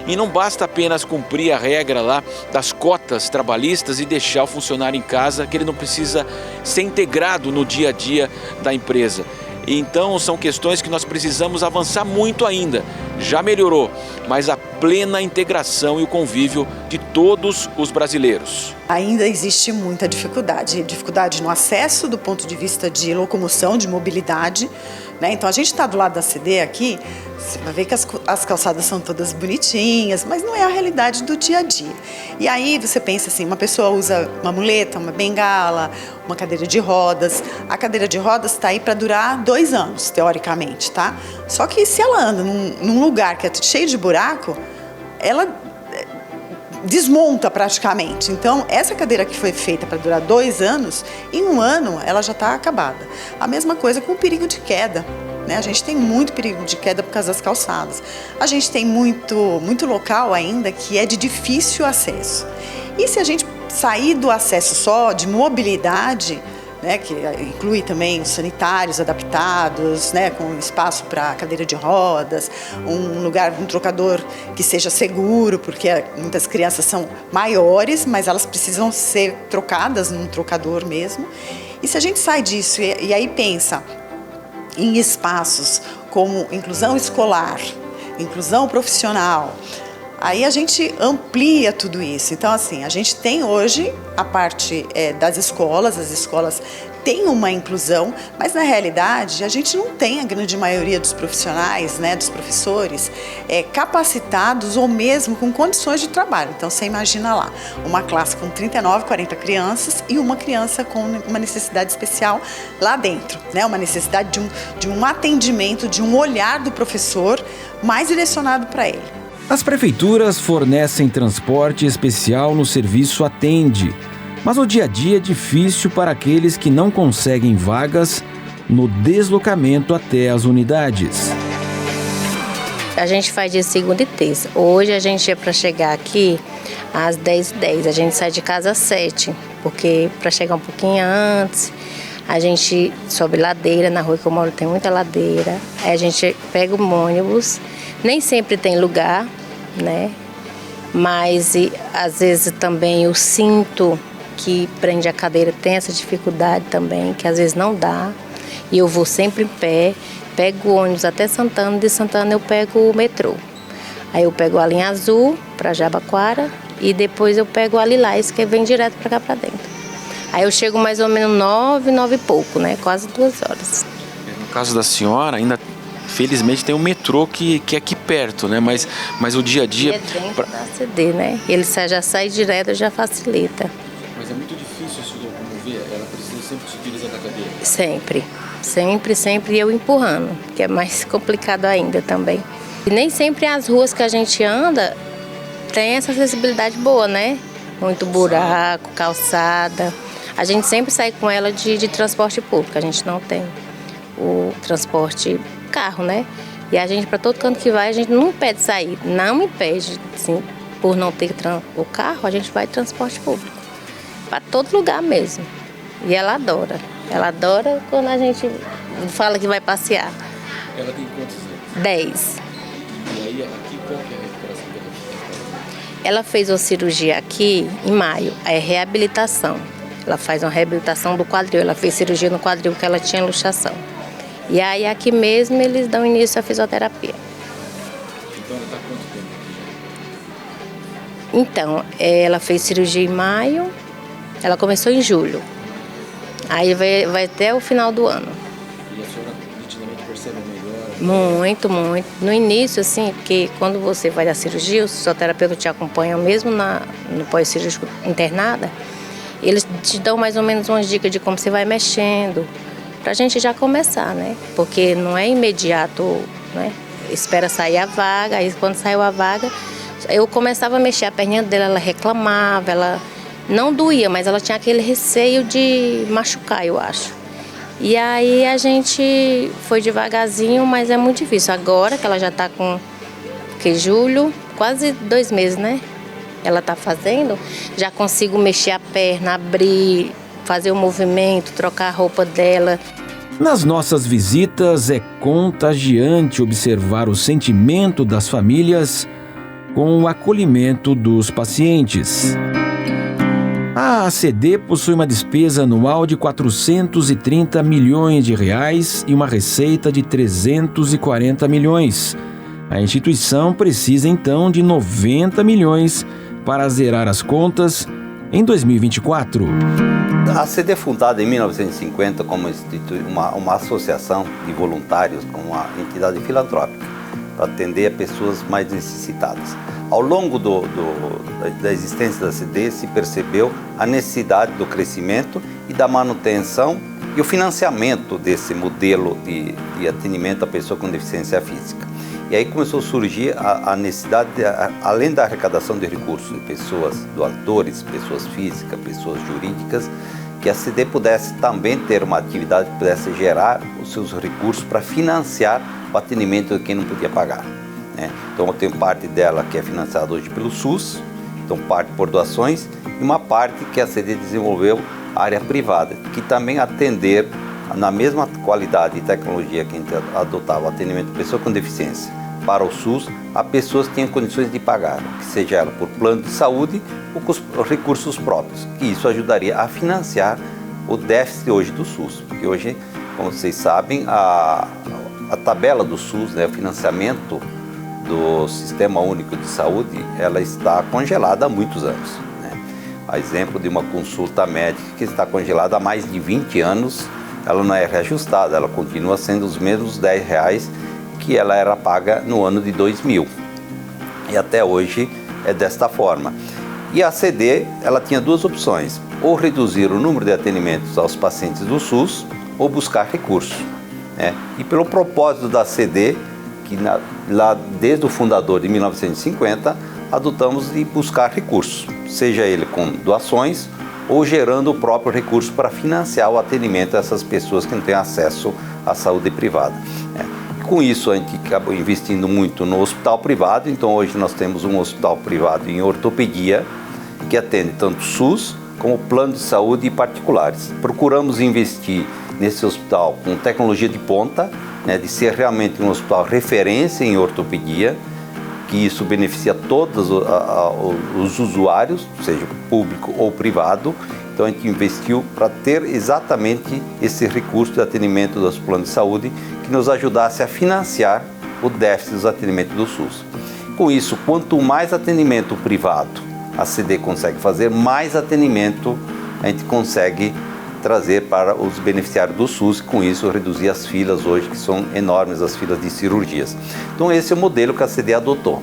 E não basta apenas cumprir a regra lá das cotas trabalhistas e deixar o funcionário em casa, que ele não precisa ser integrado no dia a dia da empresa. Então são questões que nós precisamos avançar muito ainda. Já melhorou, mas a plena integração e o convívio de todos os brasileiros. Ainda existe muita dificuldade no acesso do ponto de vista de locomoção, de mobilidade, né? Então a gente está do lado da ACD aqui, você vai ver que as calçadas são todas bonitinhas, mas não é a realidade do dia a dia. E aí você pensa assim, uma pessoa usa uma muleta, uma bengala, uma cadeira de rodas. A cadeira de rodas está aí para durar 2 anos, teoricamente, tá? Só que se ela anda num lugar que é cheio de buraco, ela desmonta praticamente. Então, essa cadeira que foi feita para durar 2 anos, em 1 ano ela já está acabada. A mesma coisa com o perigo de queda, né? A gente tem muito perigo de queda por causa das calçadas. A gente tem muito local ainda que é de difícil acesso. E se a gente sair do acesso só de mobilidade, né, que inclui também os sanitários adaptados, né, com espaço para cadeira de rodas, um trocador que seja seguro, porque muitas crianças são maiores, mas elas precisam ser trocadas num trocador mesmo. E se a gente sai disso e aí pensa em espaços como inclusão escolar, inclusão profissional, Aí a gente amplia tudo isso. Então, assim, a gente tem hoje a parte das escolas, as escolas têm uma inclusão, mas na realidade a gente não tem a grande maioria dos profissionais, né, dos professores, capacitados ou mesmo com condições de trabalho. Então, você imagina lá, uma classe com 39, 40 crianças e uma criança com uma necessidade especial lá dentro, né, uma necessidade de um atendimento, de um olhar do professor mais direcionado para ele. As prefeituras fornecem transporte especial no serviço Atende, mas o dia a dia é difícil para aqueles que não conseguem vagas no deslocamento até as unidades. A gente faz de segunda e terça. Hoje a gente ia para chegar aqui às 10h10, a gente sai de casa às 7h, porque para chegar um pouquinho antes, a gente sobe ladeira, na rua que eu moro tem muita ladeira, aí a gente pega o ônibus. Nem sempre tem lugar, né? Mas às vezes também o cinto que prende a cadeira tem essa dificuldade também, que às vezes não dá. E eu vou sempre em pé, pego o ônibus até Santana, de Santana eu pego o metrô. Aí eu pego a linha azul para Jabaquara e depois eu pego a Lilás, que vem direto para cá para dentro. Aí eu chego mais ou menos 9 e pouco, né? Quase 2 horas. No caso da senhora, ainda felizmente tem um metrô que é aqui perto, né? Mas o dia a dia... E é dentro da CD, né? Ele já sai direto, já facilita. Mas é muito difícil se locomover? Ela precisa sempre se utilizar da cadeira? Sempre eu empurrando, que é mais complicado ainda também. E nem sempre as ruas que a gente anda tem essa acessibilidade boa, né? Muito buraco, calçada. A gente sempre sai com ela de transporte público, a gente não tem o transporte carro, né? E a gente, para todo canto que vai, a gente não impede sair. Não impede, assim, por não ter o carro, a gente vai de transporte público. Para todo lugar mesmo. E ela adora. Ela adora quando a gente fala que vai passear. Ela tem quantos anos? 10. E aí, aqui, qual que é a recuperação dela? Ela fez uma cirurgia aqui em maio, é reabilitação. Ela faz uma reabilitação do quadril. Ela fez cirurgia no quadril porque ela tinha luxação. E aí aqui mesmo eles dão início à fisioterapia. Então ela está quanto tempo aqui já? Então, ela fez cirurgia em maio, ela começou em julho. Aí vai até o final do ano. E a senhora nitidamente percebe melhor? Muito. No início, assim, porque quando você vai da cirurgia, o fisioterapeuta te acompanha mesmo no pós-cirúrgico internada, eles te dão mais ou menos umas dicas de como você vai mexendo, pra gente já começar, né? Porque não é imediato, né? Espera sair a vaga, aí quando saiu a vaga, eu começava a mexer a perninha dela, ela reclamava, ela não doía, mas ela tinha aquele receio de machucar, eu acho. E aí a gente foi devagarzinho, mas é muito difícil. Agora que ela já tá com, julho, quase 2 meses, né? Ela tá fazendo, já consigo mexer a perna, abrir, fazer o movimento, trocar a roupa dela. Nas nossas visitas é contagiante observar o sentimento das famílias com o acolhimento dos pacientes. A ACD possui uma despesa anual de 430 milhões de reais e uma receita de 340 milhões. A instituição precisa então de 90 milhões para zerar as contas em 2024. A ACD é fundada em 1950 como uma associação de voluntários, como uma entidade filantrópica, para atender a pessoas mais necessitadas. Ao longo da existência da ACD se percebeu a necessidade do crescimento e da manutenção e o financiamento desse modelo de atendimento à pessoa com deficiência física. E aí começou a surgir a necessidade, além da arrecadação de recursos de pessoas, doadores, pessoas físicas, pessoas jurídicas, que a ACD pudesse também ter uma atividade que pudesse gerar os seus recursos para financiar o atendimento de quem não podia pagar, né? Então tem parte dela que é financiada hoje pelo SUS, então parte por doações, e uma parte que a ACD desenvolveu a área privada, que também atender na mesma qualidade e tecnologia que a gente adotava o atendimento de pessoa com deficiência para o SUS, a pessoas que tinham condições de pagar, que seja ela por plano de saúde ou com os recursos próprios, que isso ajudaria a financiar o déficit hoje do SUS, porque hoje, como vocês sabem, a tabela do SUS, né, o financiamento do Sistema Único de Saúde, ela está congelada há muitos anos, né? A exemplo de uma consulta médica que está congelada há mais de 20 anos, ela não é reajustada, ela continua sendo os mesmos R$10 que ela era paga no ano de 2000. E até hoje é desta forma. E a ACD, ela tinha duas opções: ou reduzir o número de atendimentos aos pacientes do SUS, ou buscar recursos, né? E pelo propósito da ACD, que lá desde o fundador de 1950, adotamos de buscar recursos, seja ele com doações ou gerando o próprio recurso para financiar o atendimento a essas pessoas que não têm acesso à saúde privada, né? Com isso, a gente acabou investindo muito no hospital privado. Então, hoje nós temos um hospital privado em ortopedia que atende tanto SUS como plano de saúde e particulares. Procuramos investir nesse hospital com tecnologia de ponta, né, de ser realmente um hospital referência em ortopedia, que isso beneficia todos os usuários, seja público ou privado. Então a gente investiu para ter exatamente esse recurso de atendimento dos planos de saúde que nos ajudasse a financiar o déficit dos atendimentos do SUS. Com isso, quanto mais atendimento privado a ACD consegue fazer, mais atendimento a gente consegue trazer para os beneficiários do SUS, e com isso reduzir as filas hoje, que são enormes as filas de cirurgias. Então esse é o modelo que a ACD adotou: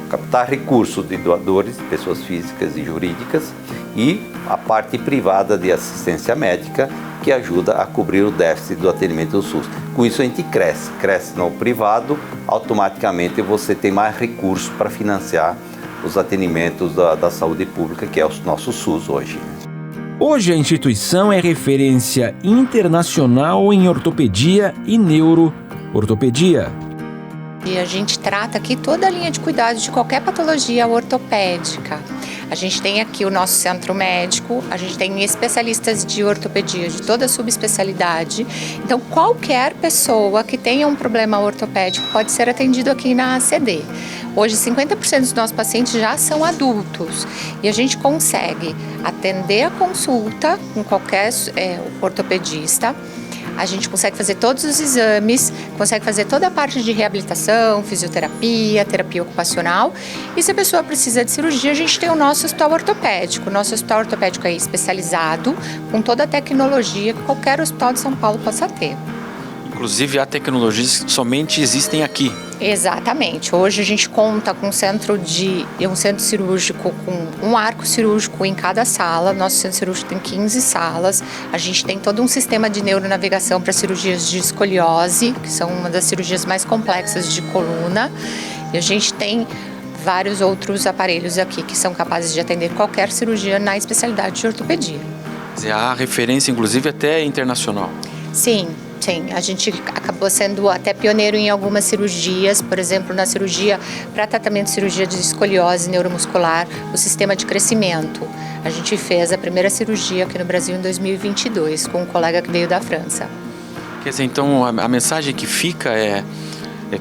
captar recursos de doadores, pessoas físicas e jurídicas, e a parte privada de assistência médica, que ajuda a cobrir o déficit do atendimento do SUS. Com isso a gente cresce no privado, automaticamente você tem mais recursos para financiar os atendimentos da saúde pública, que é o nosso SUS hoje. Hoje a instituição é referência internacional em ortopedia e neuroortopedia. E a gente trata aqui toda a linha de cuidados de qualquer patologia ortopédica. A gente tem aqui o nosso centro médico, a gente tem especialistas de ortopedia de toda a subespecialidade. Então, qualquer pessoa que tenha um problema ortopédico pode ser atendido aqui na ACD. Hoje, 50% dos nossos pacientes já são adultos e a gente consegue atender a consulta com qualquer ortopedista. A gente consegue fazer todos os exames, consegue fazer toda a parte de reabilitação, fisioterapia, terapia ocupacional. E se a pessoa precisa de cirurgia, a gente tem o nosso hospital ortopédico. O nosso hospital ortopédico é especializado, com toda a tecnologia que qualquer hospital de São Paulo possa ter. Inclusive, há tecnologias que somente existem aqui. Exatamente. Hoje a gente conta com um centro cirúrgico com um arco cirúrgico em cada sala. Nosso centro cirúrgico tem 15 salas. A gente tem todo um sistema de neuronavegação para cirurgias de escoliose, que são uma das cirurgias mais complexas de coluna. E a gente tem vários outros aparelhos aqui que são capazes de atender qualquer cirurgia na especialidade de ortopedia. Quer dizer, há referência, inclusive, até internacional. Sim. Sim, a gente acabou sendo até pioneiro em algumas cirurgias, por exemplo, na cirurgia para tratamento de cirurgia de escoliose neuromuscular, o sistema de crescimento. A gente fez a primeira cirurgia aqui no Brasil em 2022 com um colega que veio da França. Quer dizer, então a mensagem que fica é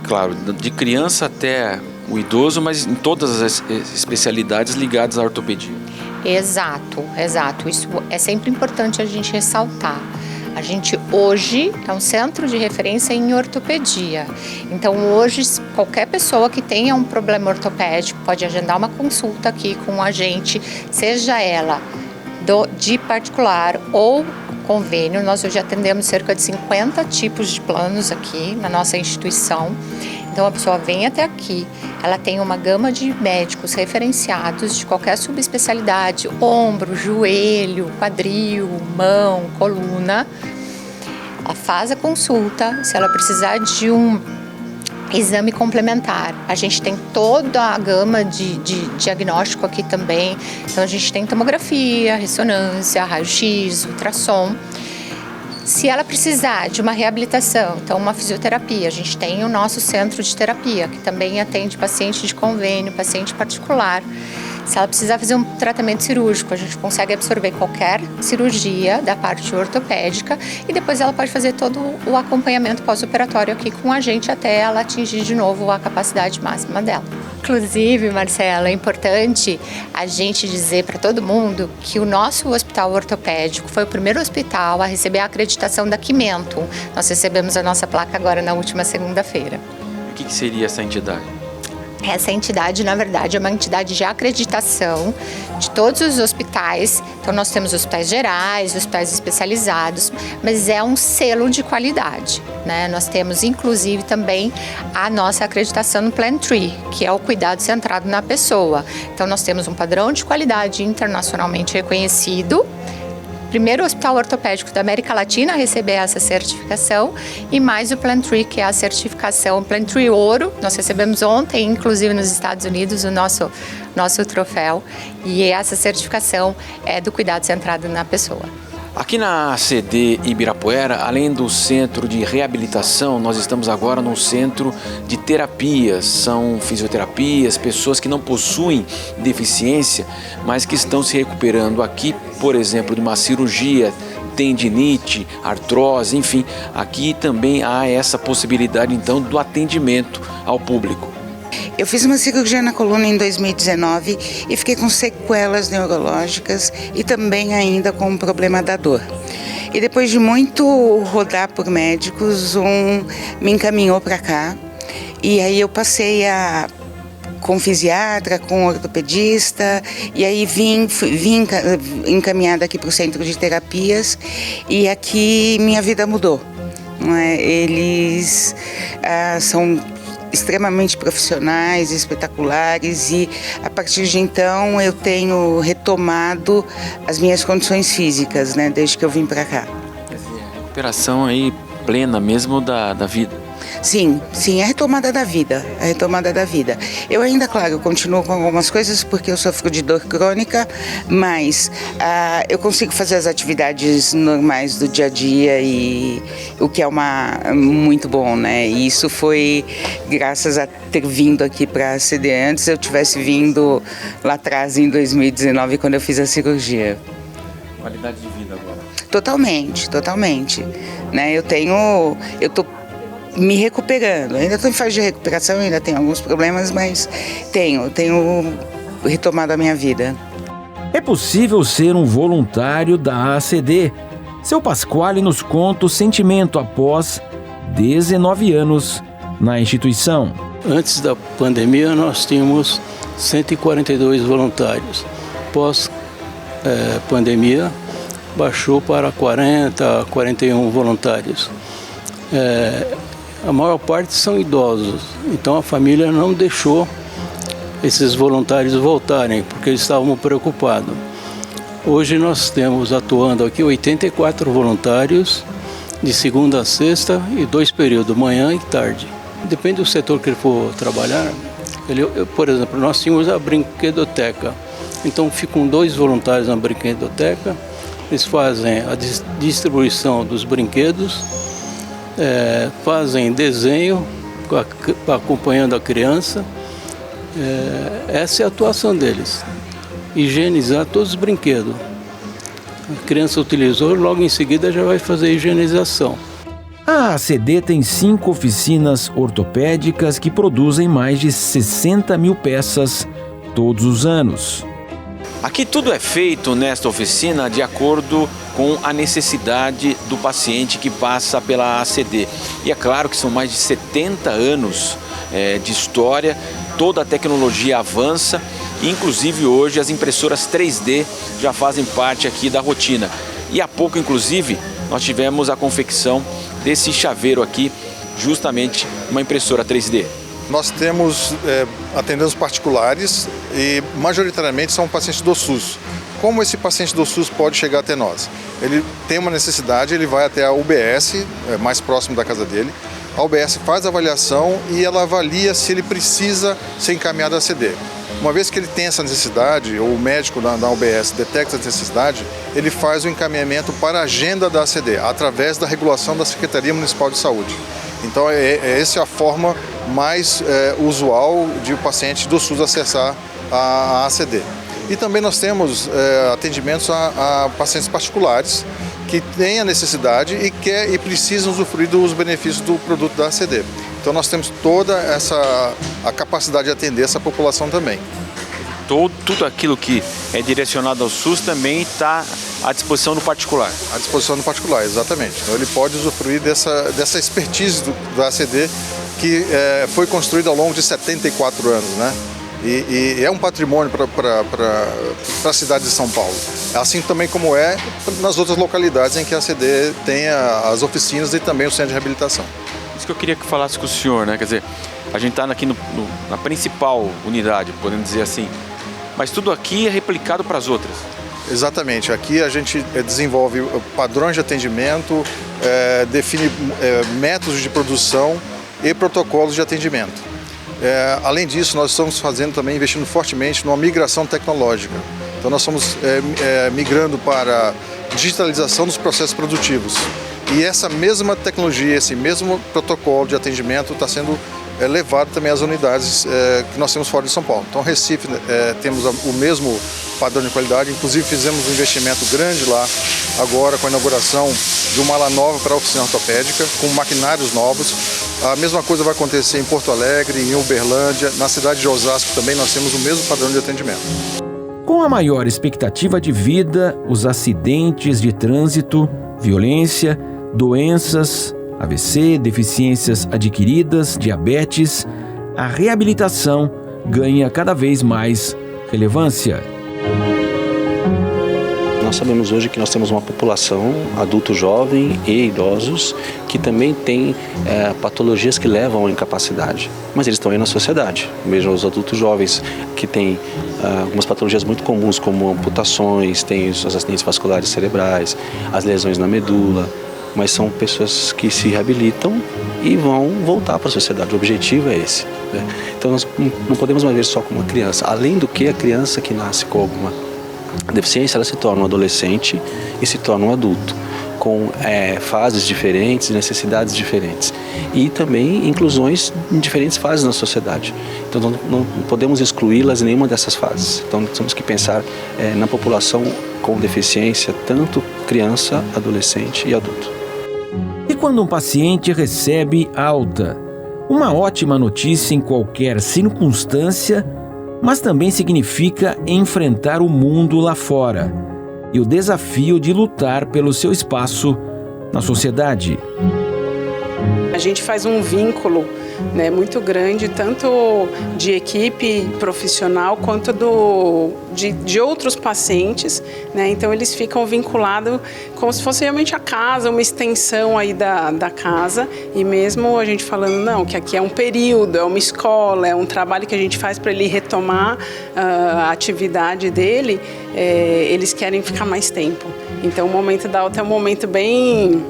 claro, de criança até o idoso, mas em todas as especialidades ligadas à ortopedia. Exato. Isso é sempre importante a gente ressaltar. A gente hoje é um centro de referência em ortopedia. Então hoje qualquer pessoa que tenha um problema ortopédico pode agendar uma consulta aqui com a gente, seja ela de particular ou convênio. Nós hoje atendemos cerca de 50 tipos de planos aqui na nossa instituição. Então a pessoa vem até aqui, ela tem uma gama de médicos referenciados de qualquer subespecialidade, ombro, joelho, quadril, mão, coluna. Ela faz a consulta, se ela precisar de um exame complementar. A gente tem toda a gama de diagnóstico aqui também. Então a gente tem tomografia, ressonância, raio-x, ultrassom. Se ela precisar de uma reabilitação, então uma fisioterapia, a gente tem o nosso centro de terapia, que também atende paciente de convênio, paciente particular. Se ela precisar fazer um tratamento cirúrgico, a gente consegue absorver qualquer cirurgia da parte ortopédica e depois ela pode fazer todo o acompanhamento pós-operatório aqui com a gente até ela atingir de novo a capacidade máxima dela. Inclusive, Marcela, é importante a gente dizer para todo mundo que o nosso hospital ortopédico foi o primeiro hospital a receber a acreditação da Quimento. Nós recebemos a nossa placa agora na última segunda-feira. O que seria essa entidade? Essa entidade, na verdade, é uma entidade de acreditação de todos os hospitais. Então, nós temos hospitais gerais, hospitais especializados, mas é um selo de qualidade, né? Nós temos, inclusive, também a nossa acreditação no Plan Tree, que é o cuidado centrado na pessoa. Então, nós temos um padrão de qualidade internacionalmente reconhecido. Primeiro hospital ortopédico da América Latina a receber essa certificação, e mais o Plan Tree, que é a certificação Plan Tree Ouro. Nós recebemos ontem, inclusive nos Estados Unidos, o nosso troféu, e essa certificação é do cuidado centrado na pessoa. Aqui na ACD Ibirapuera, além do centro de reabilitação, nós estamos agora num centro de terapias. São fisioterapias, pessoas que não possuem deficiência, mas que estão se recuperando aqui, por exemplo, de uma cirurgia, tendinite, artrose, enfim. Aqui também há essa possibilidade, então, do atendimento ao público. Eu fiz uma cirurgia na coluna em 2019 e fiquei com sequelas neurológicas e também ainda com o problema da dor. E depois de muito rodar por médicos, me encaminhou para cá. E aí eu passei com fisiatra, com ortopedista, e aí vim encaminhada aqui para o centro de terapias, e aqui minha vida mudou. Não é? Eles são extremamente profissionais, espetaculares, e a partir de então eu tenho retomado as minhas condições físicas, né, desde que eu vim para cá. Recuperação aí plena mesmo da vida. Sim, a retomada da vida, Eu ainda, claro, continuo com algumas coisas porque eu sofro de dor crônica, mas eu consigo fazer as atividades normais do dia a dia, e o que é muito bom, né? E isso foi graças a ter vindo aqui para a ACD. Antes eu tivesse vindo lá atrás, em 2019, quando eu fiz a cirurgia. Qualidade de vida agora? Totalmente. Né? Eu tô me recuperando. Ainda estou em fase de recuperação, ainda tenho alguns problemas, mas tenho retomado a minha vida. É possível ser um voluntário da ACD. Seu Pasquale nos conta o sentimento após 19 anos na instituição. Antes da pandemia, nós tínhamos 142 voluntários. Pós pandemia, baixou para 41 voluntários. A maior parte são idosos, então a família não deixou esses voluntários voltarem, porque eles estavam preocupados. Hoje nós temos atuando aqui 84 voluntários, de segunda a sexta, e 2 períodos, manhã e tarde. Depende do setor que ele for trabalhar. Por exemplo, nós tínhamos a brinquedoteca, então ficam 2 voluntários na brinquedoteca, eles fazem a distribuição dos brinquedos, fazem desenho acompanhando a criança. Essa é a atuação deles, higienizar todos os brinquedos. A criança utilizou, logo em seguida já vai fazer a higienização. A ACD tem 5 oficinas ortopédicas que produzem mais de 60 mil peças todos os anos. Aqui tudo é feito nesta oficina de acordo com a necessidade do paciente que passa pela ACD. E é claro que são mais de 70 anos de história, toda a tecnologia avança, inclusive hoje as impressoras 3D já fazem parte aqui da rotina. E há pouco, inclusive, nós tivemos a confecção desse chaveiro aqui, justamente uma impressora 3D. Nós atendemos particulares e majoritariamente são pacientes do SUS. Como esse paciente do SUS pode chegar até nós? Ele tem uma necessidade, ele vai até a UBS, mais próximo da casa dele. A UBS faz a avaliação e ela avalia se ele precisa ser encaminhado à ACD. Uma vez que ele tem essa necessidade, ou o médico da UBS detecta essa necessidade, ele faz o encaminhamento para a agenda da ACD, através da regulação da Secretaria Municipal de Saúde. Então, essa é a forma mais usual de o paciente do SUS acessar a ACD. E também nós temos atendimentos a pacientes particulares que têm a necessidade e precisam usufruir dos benefícios do produto da ACD. Então nós temos toda a capacidade de atender essa população também. Tudo aquilo que é direcionado ao SUS também está à disposição do particular? À disposição do particular, exatamente. Então ele pode usufruir dessa expertise da ACD que foi construída ao longo de 74 anos, né? E é um patrimônio para a cidade de São Paulo. Assim também como é nas outras localidades em que a CD tem as oficinas e também o centro de reabilitação. Isso que eu queria que falasse com o senhor, né? Quer dizer, a gente está aqui na principal unidade, podemos dizer assim, mas tudo aqui é replicado para as outras. Exatamente. Aqui a gente desenvolve padrões de atendimento, define métodos de produção e protocolos de atendimento. Além disso, nós estamos também investindo fortemente numa migração tecnológica. Então nós estamos migrando para digitalização dos processos produtivos. E essa mesma tecnologia, esse mesmo protocolo de atendimento está sendo levado também às unidades que nós temos fora de São Paulo. Então, Recife, temos o mesmo padrão de qualidade, inclusive fizemos um investimento grande lá, agora com a inauguração de uma ala nova para a oficina ortopédica, com maquinários novos. A mesma coisa vai acontecer em Porto Alegre, em Uberlândia, na cidade de Osasco também nós temos o mesmo padrão de atendimento. Com a maior expectativa de vida, os acidentes de trânsito, violência, doenças, AVC, deficiências adquiridas, diabetes, a reabilitação ganha cada vez mais relevância. Nós sabemos hoje que nós temos uma população adulto jovem e idosos que também tem patologias que levam à incapacidade, mas eles estão aí na sociedade. Vejam os adultos jovens que têm algumas patologias muito comuns, como amputações, tem os acidentes vasculares cerebrais, as lesões na medula, mas são pessoas que se reabilitam e vão voltar para a sociedade. O objetivo é esse, né? Então nós não podemos mais ver só como uma criança. Além do que, a criança que nasce com alguma deficiência, ela se torna um adolescente e se torna um adulto, com fases diferentes, necessidades diferentes e também inclusões em diferentes fases na sociedade. Então não podemos excluí-las em nenhuma dessas fases. Então temos que pensar na população com deficiência, tanto criança, adolescente e adulto. E quando um paciente recebe alta? Uma ótima notícia em qualquer circunstância, mas também significa enfrentar o mundo lá fora e o desafio de lutar pelo seu espaço na sociedade. A gente faz um vínculo, né, muito grande, tanto de equipe profissional quanto de outros pacientes, né? Então eles ficam vinculados como se fosse realmente a casa, uma extensão aí da casa, e mesmo a gente falando, não, que aqui é um período, é uma escola, é um trabalho que a gente faz para ele retomar a atividade dele, eles querem ficar mais tempo. Então o momento da alta é um momento bem...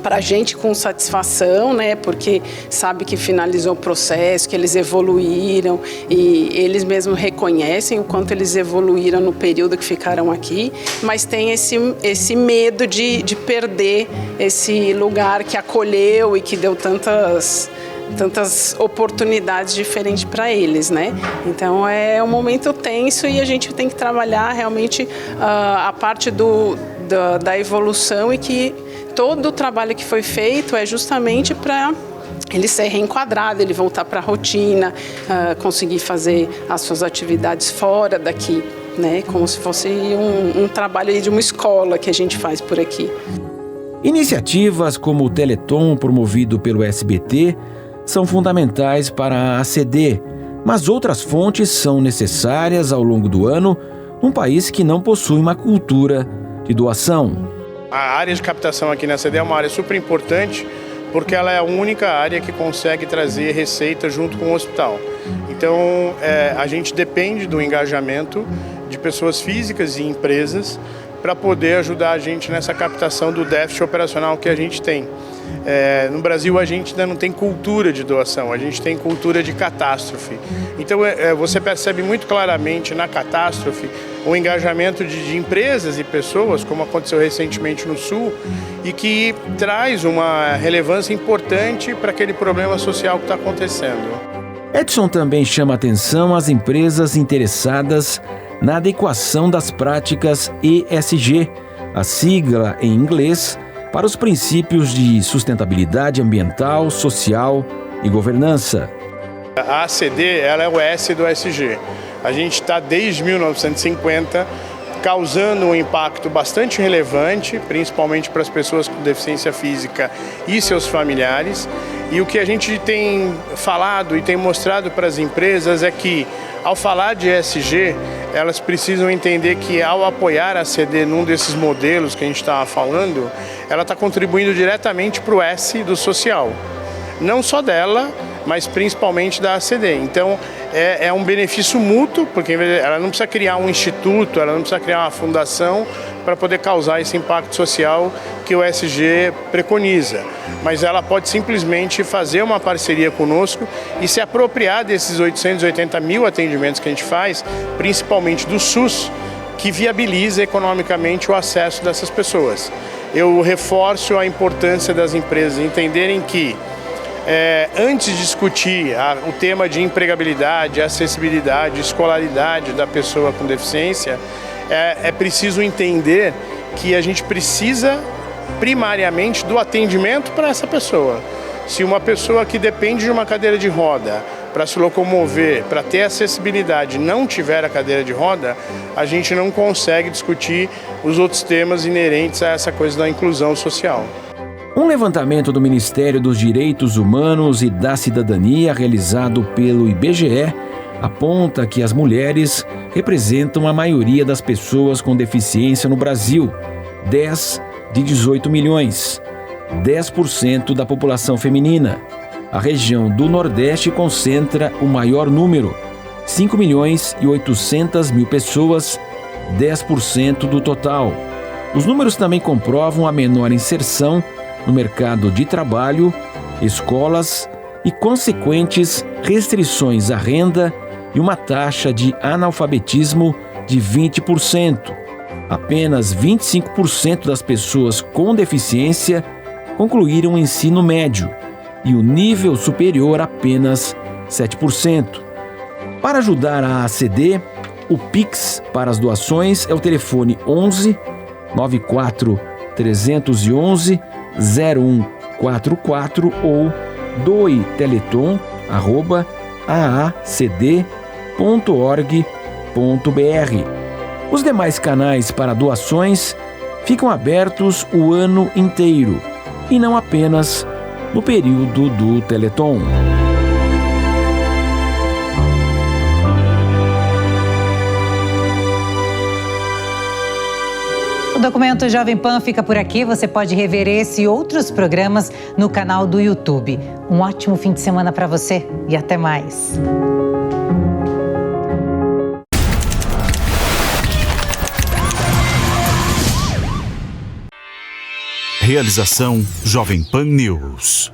para a gente com satisfação, né? Porque sabe que finalizou o processo, que eles evoluíram e eles mesmos reconhecem o quanto eles evoluíram no período que ficaram aqui, mas tem esse medo de perder esse lugar que acolheu e que deu tantas oportunidades diferentes para eles, né? Então é um momento tenso e a gente tem que trabalhar realmente a parte da evolução, e que todo o trabalho que foi feito é justamente para ele ser reenquadrado, ele voltar para a rotina, conseguir fazer as suas atividades fora daqui, né? Como se fosse um trabalho aí de uma escola que a gente faz por aqui. Iniciativas como o Teleton, promovido pelo SBT, são fundamentais para a ACD, mas outras fontes são necessárias ao longo do ano num país que não possui uma cultura de doação. A área de captação aqui na CD é uma área super importante, porque ela é a única área que consegue trazer receita junto com o hospital. Então, a gente depende do engajamento de pessoas físicas e empresas para poder ajudar a gente nessa captação do déficit operacional que a gente tem. No Brasil, a gente ainda não tem cultura de doação, a gente tem cultura de catástrofe. Então, você percebe muito claramente na catástrofe o engajamento de empresas e pessoas, como aconteceu recentemente no Sul, e que traz uma relevância importante para aquele problema social que está acontecendo. Edson também chama atenção às empresas interessadas na adequação das práticas ESG, a sigla em inglês, para os princípios de sustentabilidade ambiental, social e governança. A ACD, ela é o S do ESG. A gente está desde 1950 causando um impacto bastante relevante, principalmente para as pessoas com deficiência física e seus familiares. E o que a gente tem falado e tem mostrado para as empresas é que, ao falar de ESG, elas precisam entender que, ao apoiar a ACD num desses modelos que a gente estava falando, ela está contribuindo diretamente para o S do social. Não só dela, mas principalmente da ACD. Então, é um benefício mútuo, porque ela não precisa criar um instituto, ela não precisa criar uma fundação para poder causar esse impacto social que o ESG preconiza. Mas ela pode simplesmente fazer uma parceria conosco e se apropriar desses 880 mil atendimentos que a gente faz, principalmente do SUS, que viabiliza economicamente o acesso dessas pessoas. Eu reforço a importância das empresas entenderem que, antes de discutir o tema de empregabilidade, acessibilidade, escolaridade da pessoa com deficiência, é preciso entender que a gente precisa primariamente do atendimento para essa pessoa. Se uma pessoa que depende de uma cadeira de roda para se locomover, para ter acessibilidade, não tiver a cadeira de roda, a gente não consegue discutir os outros temas inerentes a essa coisa da inclusão social. Um levantamento do Ministério dos Direitos Humanos e da Cidadania, realizado pelo IBGE, aponta que as mulheres representam a maioria das pessoas com deficiência no Brasil, 10 de 18 milhões, 10% da população feminina. A região do Nordeste concentra o maior número, 5 milhões e 800 mil pessoas, 10% do total. Os números também comprovam a menor inserção no mercado de trabalho, escolas e consequentes restrições à renda e uma taxa de analfabetismo de 20%. Apenas 25% das pessoas com deficiência concluíram o ensino médio e o nível superior apenas 7%. Para ajudar a ACD, o Pix para as doações é o telefone 11 94 311 0144 ou doeteleton@aacd.org.br. Os demais canais para doações ficam abertos o ano inteiro e não apenas no período do Teleton. O documento Jovem Pan fica por aqui. Você pode rever esse e outros programas no canal do YouTube. Um ótimo fim de semana para você e até mais. Realização Jovem Pan News.